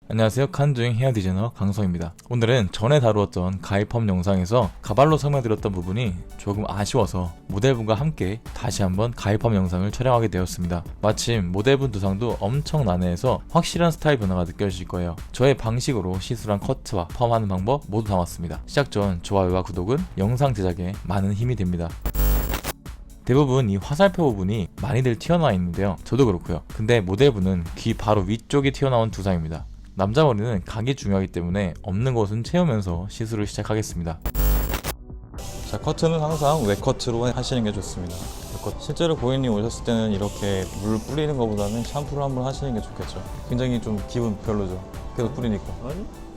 안녕하세요. 칸두잉 헤어 디자이너 강성입니다. 오늘은 전에 다루었던 가입펌 영상에서 가발로 설명드렸던 부분이 조금 아쉬워서 모델분과 함께 다시 한번 가입펌 영상을 촬영하게 되었습니다. 마침 모델분 두상도 엄청 난해해서 확실한 스타일 변화가 느껴지실 거예요. 저의 방식으로 시술한 커트와 펌하는 방법 모두 담았습니다. 시작 전 좋아요와 구독은 영상 제작에 많은 힘이 됩니다. 대부분 이 화살표 부분이 많이들 튀어나와 있는데요. 저도 그렇고요. 근데 모델분은 귀 바로 위쪽이 튀어나온 두상입니다. 남자 머리는 각이 중요하기 때문에 없는 곳은 채우면서 시술을 시작하겠습니다. 자, 커트는 항상 웻커트로 하시는 게 좋습니다. 실제로 고객님 오셨을 때는 이렇게 물 뿌리는 것보다는 샴푸를 한번 하시는 게 좋겠죠. 굉장히 좀 기분 별로죠. 계속 뿌리니까.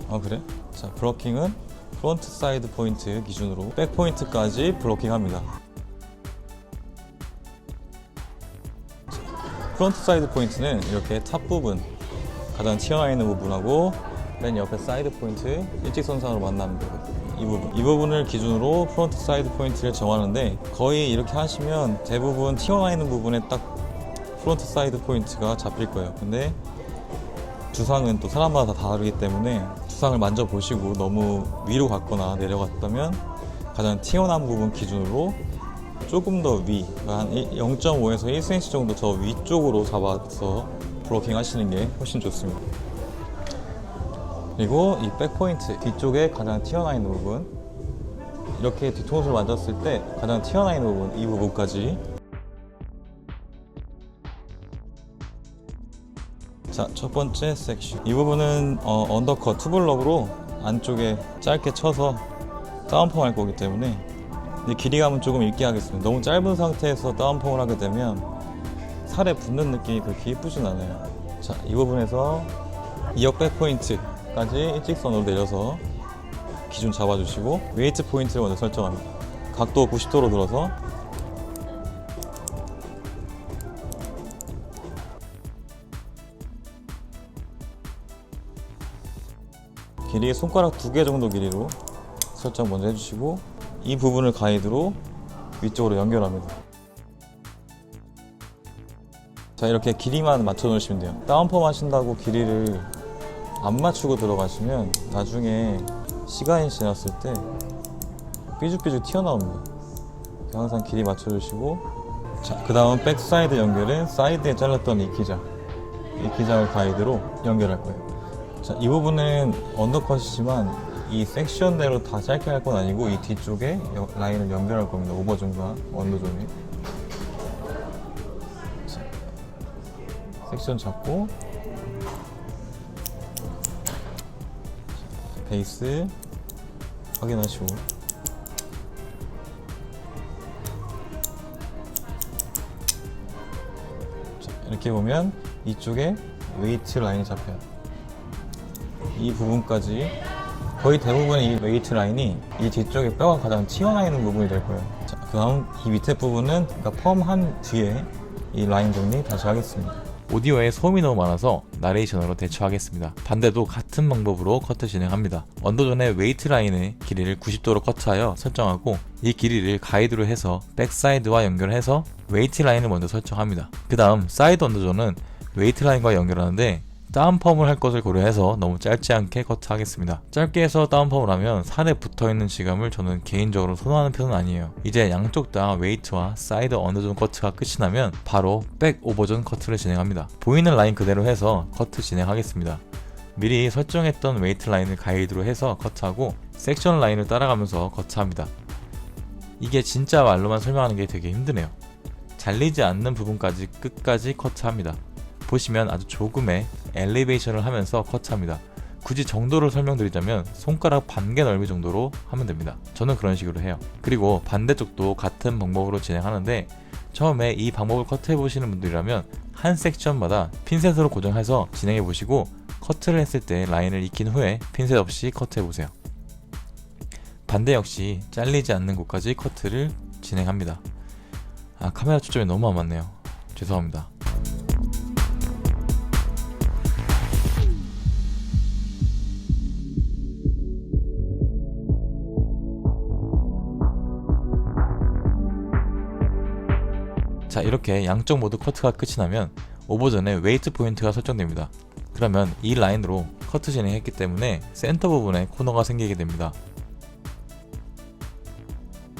아, 그래? 자, 브러킹은 프론트 사이드 포인트 기준으로 백 포인트까지 브러킹 합니다. 프론트 사이드 포인트는 이렇게 탑 부분, 가장 튀어나와 있는 부분하고 맨 옆에 사이드 포인트 일직선상으로 만나는 부분, 이 부분을 기준으로 프론트 사이드 포인트를 정하는데, 거의 이렇게 하시면 대부분 튀어나와 있는 부분에 딱 프론트 사이드 포인트가 잡힐 거예요. 근데 두상은 또 사람마다 다 다르기 때문에 두상을 만져보시고 너무 위로 갔거나 내려갔다면 가장 튀어나온 부분 기준으로 조금 더 위, 한 0.5에서 1cm 정도 더 위쪽으로 잡아서 브로킹 하시는 게 훨씬 좋습니다. 그리고 이 백포인트 뒤쪽에 가장 튀어나와 있는 부분, 이렇게 뒤통수를 만졌을 때 가장 튀어나와 있는 부분, 이 부분까지. 자, 첫 번째 섹션, 이 부분은 언더컷 투블럭으로 안쪽에 짧게 쳐서 다운펌 할 거기 때문에 길이감은 조금 있게 하겠습니다. 너무 짧은 상태에서 다운펌을 하게 되면 살에 붙는 느낌이 그렇게 예쁘진 않아요. 자, 이 부분에서 2역 백 포인트까지 일직선으로 내려서 기준 잡아주시고, 웨이트 포인트를 먼저 설정합니다. 각도 90도로 들어서 길이 손가락 2개 정도 길이로 설정 먼저 해주시고, 이 부분을 가이드로 위쪽으로 연결합니다. 자, 이렇게 길이만 맞춰 놓으시면 돼요. 다운펌 하신다고 길이를 안 맞추고 들어가시면 나중에 시간이 지났을 때 삐죽삐죽 튀어나옵니다. 항상 길이 맞춰 주시고, 자, 그 다음 백사이드 연결은 사이드에 잘랐던 이 기장을 가이드로 연결할 거예요. 자, 이 부분은 언더컷이지만 이 섹션대로 다 짧게 할 건 아니고 이 뒤쪽에 라인을 연결할 겁니다. 오버존과 언더존에. 자, 섹션 잡고 베이스 확인하시고, 자, 이렇게 보면 이쪽에 웨이트 라인이 잡혀요. 이 부분까지 거의 대부분의 이 웨이트 라인이 이 뒤쪽에 뼈가 가장 튀어나와 있는 부분이 될 거예요. 자, 그 다음 이 밑에 부분은, 그러니까 펌한 뒤에 이 라인 정리 다시 하겠습니다. 오디오에 소음이 너무 많아서 나레이션으로 대처하겠습니다. 반대도 같은 방법으로 커트 진행합니다. 언더존의 웨이트 라인의 길이를 90도로 커트하여 설정하고, 이 길이를 가이드로 해서 백사이드와 연결해서 웨이트 라인을 먼저 설정합니다. 그 다음 사이드 언더존은 웨이트 라인과 연결하는데 다운펌을 할 것을 고려해서 너무 짧지 않게 커트하겠습니다. 짧게 해서 다운펌을 하면 살에 붙어있는 질감을 저는 개인적으로 선호하는 편은 아니에요. 이제 양쪽 다 웨이트와 사이드 언더존 커트가 끝이 나면 바로 백 오버존 커트를 진행합니다. 보이는 라인 그대로 해서 커트 진행하겠습니다. 미리 설정했던 웨이트 라인을 가이드로 해서 커트하고 섹션 라인을 따라가면서 커트합니다. 이게 진짜 말로만 설명하는 게 되게 힘드네요. 잘리지 않는 부분까지 끝까지 커트합니다. 보시면 아주 조금의 엘리베이션을 하면서 커트합니다. 굳이 정도를 설명드리자면 손가락 반개 넓이 정도로 하면 됩니다. 저는 그런 식으로 해요. 그리고 반대쪽도 같은 방법으로 진행하는데, 처음에 이 방법을 커트해 보시는 분들이라면 한 섹션마다 핀셋으로 고정해서 진행해 보시고, 커트를 했을 때 라인을 익힌 후에 핀셋 없이 커트해 보세요. 반대 역시 잘리지 않는 곳까지 커트를 진행합니다. 카메라 초점이 너무 안 맞네요. 죄송합니다. 자, 이렇게 양쪽 모두 커트가 끝이 나면 오버존에 웨이트 포인트가 설정됩니다. 그러면 이 라인으로 커트 진행했기 때문에 센터 부분에 코너가 생기게 됩니다.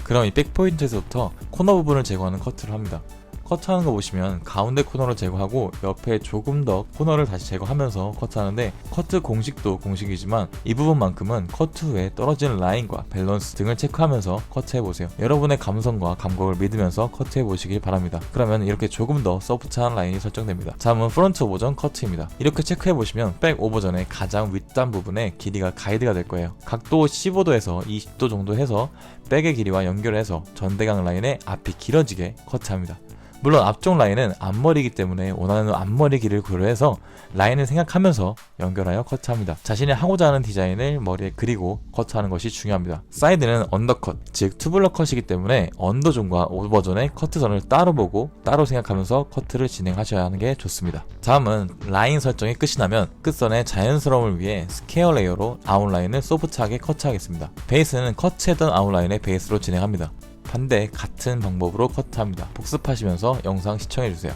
그럼 이 백포인트에서부터 코너 부분을 제거하는 커트를 합니다. 커트하는 거 보시면 가운데 코너를 제거하고 옆에 조금 더 코너를 다시 제거하면서 커트하는데, 커트 공식도 공식이지만 이 부분만큼은 커트 후에 떨어지는 라인과 밸런스 등을 체크하면서 커트해보세요. 여러분의 감성과 감각을 믿으면서 커트해보시길 바랍니다. 그러면 이렇게 조금 더 소프트한 라인이 설정됩니다. 다음은 프론트 오버전 커트입니다. 이렇게 체크해보시면 백 오버전의 가장 윗단 부분에 길이가 가이드가 될 거예요. 각도 15도에서 20도 정도 해서 백의 길이와 연결해서 전대강 라인의 앞이 길어지게 커트합니다. 물론 앞쪽 라인은 앞머리이기 때문에 원하는 앞머리 길이를 고려해서 라인을 생각하면서 연결하여 커트합니다. 자신이 하고자 하는 디자인을 머리에 그리고 커트하는 것이 중요합니다. 사이드는 언더컷, 즉 투블럭 컷이기 때문에 언더존과 오버존의 커트선을 따로 보고 따로 생각하면서 커트를 진행하셔야 하는 게 좋습니다. 다음은 라인 설정이 끝이 나면 끝선의 자연스러움을 위해 스퀘어 레이어로 아웃라인을 소프트하게 커트하겠습니다. 베이스는 커트했던 아웃라인의 베이스로 진행합니다. 반대 같은 방법으로 커트합니다. 복습하시면서 영상 시청해주세요.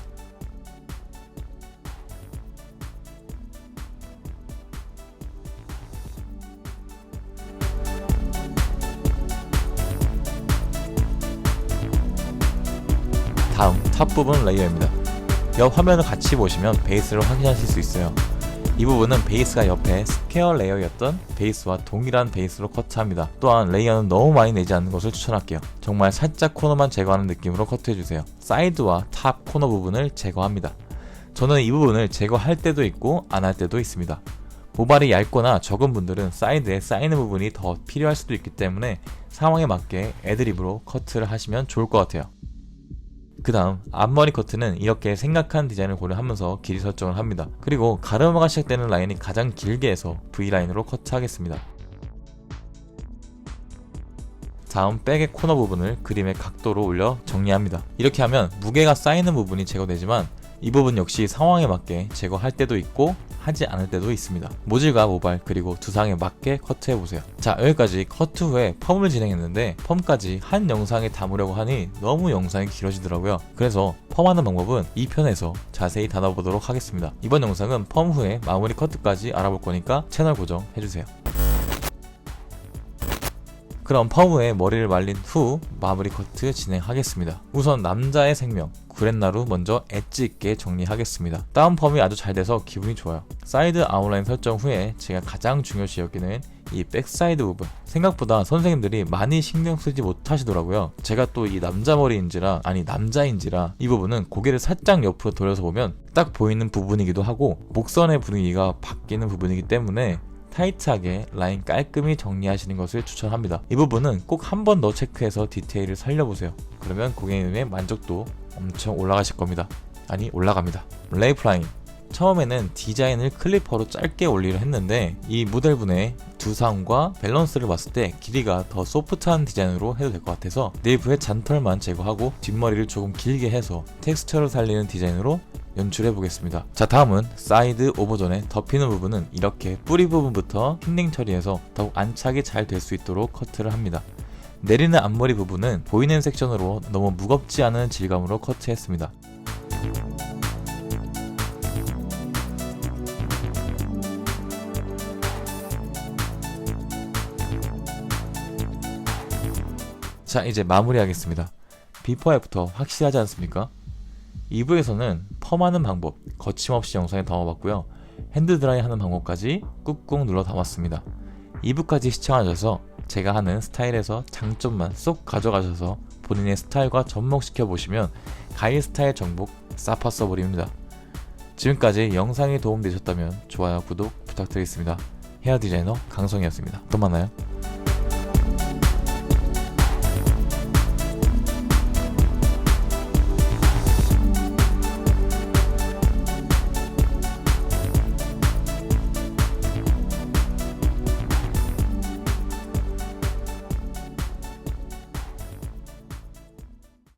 다음 탑 부분 레이어입니다. 옆 화면을 같이 보시면 베이스를 확인하실 수 있어요. 이 부분은 베이스가 옆에 스퀘어 레이어였던 베이스와 동일한 베이스로 커트합니다. 또한 레이어는 너무 많이 내지 않는 것을 추천할게요. 정말 살짝 코너만 제거하는 느낌으로 커트해주세요. 사이드와 탑 코너 부분을 제거합니다. 저는 이 부분을 제거할 때도 있고 안 할 때도 있습니다. 모발이 얇거나 적은 분들은 사이드에 쌓이는 부분이 더 필요할 수도 있기 때문에 상황에 맞게 애드립으로 커트를 하시면 좋을 것 같아요. 그 다음 앞머리 커트는 이렇게 생각한 디자인을 고려하면서 길이 설정을 합니다. 그리고 가르마가 시작되는 라인이 가장 길게 해서 V라인으로 커트하겠습니다. 다음 백의 코너 부분을 그림의 각도로 올려 정리합니다. 이렇게 하면 무게가 쌓이는 부분이 제거되지만 이 부분 역시 상황에 맞게 제거할 때도 있고 하지 않을 때도 있습니다. 모질과 모발 그리고 두상에 맞게 커트해보세요. 자, 여기까지 커트 후에 펌을 진행했는데 펌까지 한 영상에 담으려고 하니 너무 영상이 길어지더라고요. 그래서 펌하는 방법은 2편에서 자세히 다뤄보도록 하겠습니다. 이번 영상은 펌 후에 마무리 커트까지 알아볼 거니까 채널 고정해주세요. 그럼 펌 후에 머리를 말린 후 마무리 커트 진행하겠습니다. 우선 남자의 생명 구렛나루 먼저 엣지 있게 정리하겠습니다. 다운 펌이 아주 잘 돼서 기분이 좋아요. 사이드 아웃라인 설정 후에 제가 가장 중요시 여기는 이 백사이드 부분, 생각보다 선생님들이 많이 신경 쓰지 못하시더라고요. 제가 또 이 남자 머리인지라 남자인지라 이 부분은 고개를 살짝 옆으로 돌려서 보면 딱 보이는 부분이기도 하고 목선의 분위기가 바뀌는 부분이기 때문에 타이트하게 라인 깔끔히 정리하시는 것을 추천합니다. 이 부분은 꼭 한 번 더 체크해서 디테일을 살려보세요. 그러면 고객님의 만족도 엄청 올라가실 겁니다. 아니, 올라갑니다. 레이플라인, 처음에는 디자인을 클리퍼로 짧게 올리려 했는데 이 모델분의 두상과 밸런스를 봤을 때 길이가 더 소프트한 디자인으로 해도 될 것 같아서 네이프의 잔털만 제거하고 뒷머리를 조금 길게 해서 텍스처를 살리는 디자인으로 연출해 보겠습니다. 자, 다음은 사이드 오버존에 덮이는 부분은 이렇게 뿌리 부분부터 핀닝 처리해서 더욱 안착이 잘 될 수 있도록 커트를 합니다. 내리는 앞머리 부분은 보이는 섹션으로 너무 무겁지 않은 질감으로 커트했습니다. 자, 이제 마무리하겠습니다. 비포 애프터 확실하지 않습니까? 2부에서는 펌하는 방법 거침없이 영상에 담아봤고요. 핸드드라이 하는 방법까지 꾹꾹 눌러 담았습니다. 2부까지 시청하셔서 제가 하는 스타일에서 장점만 쏙 가져가셔서 본인의 스타일과 접목시켜 보시면 가일 스타일 정복 싸파 써버립니다. 지금까지 영상이 도움되셨다면 좋아요, 구독 부탁드리겠습니다. 헤어 디자이너 강성이었습니다. 또 만나요.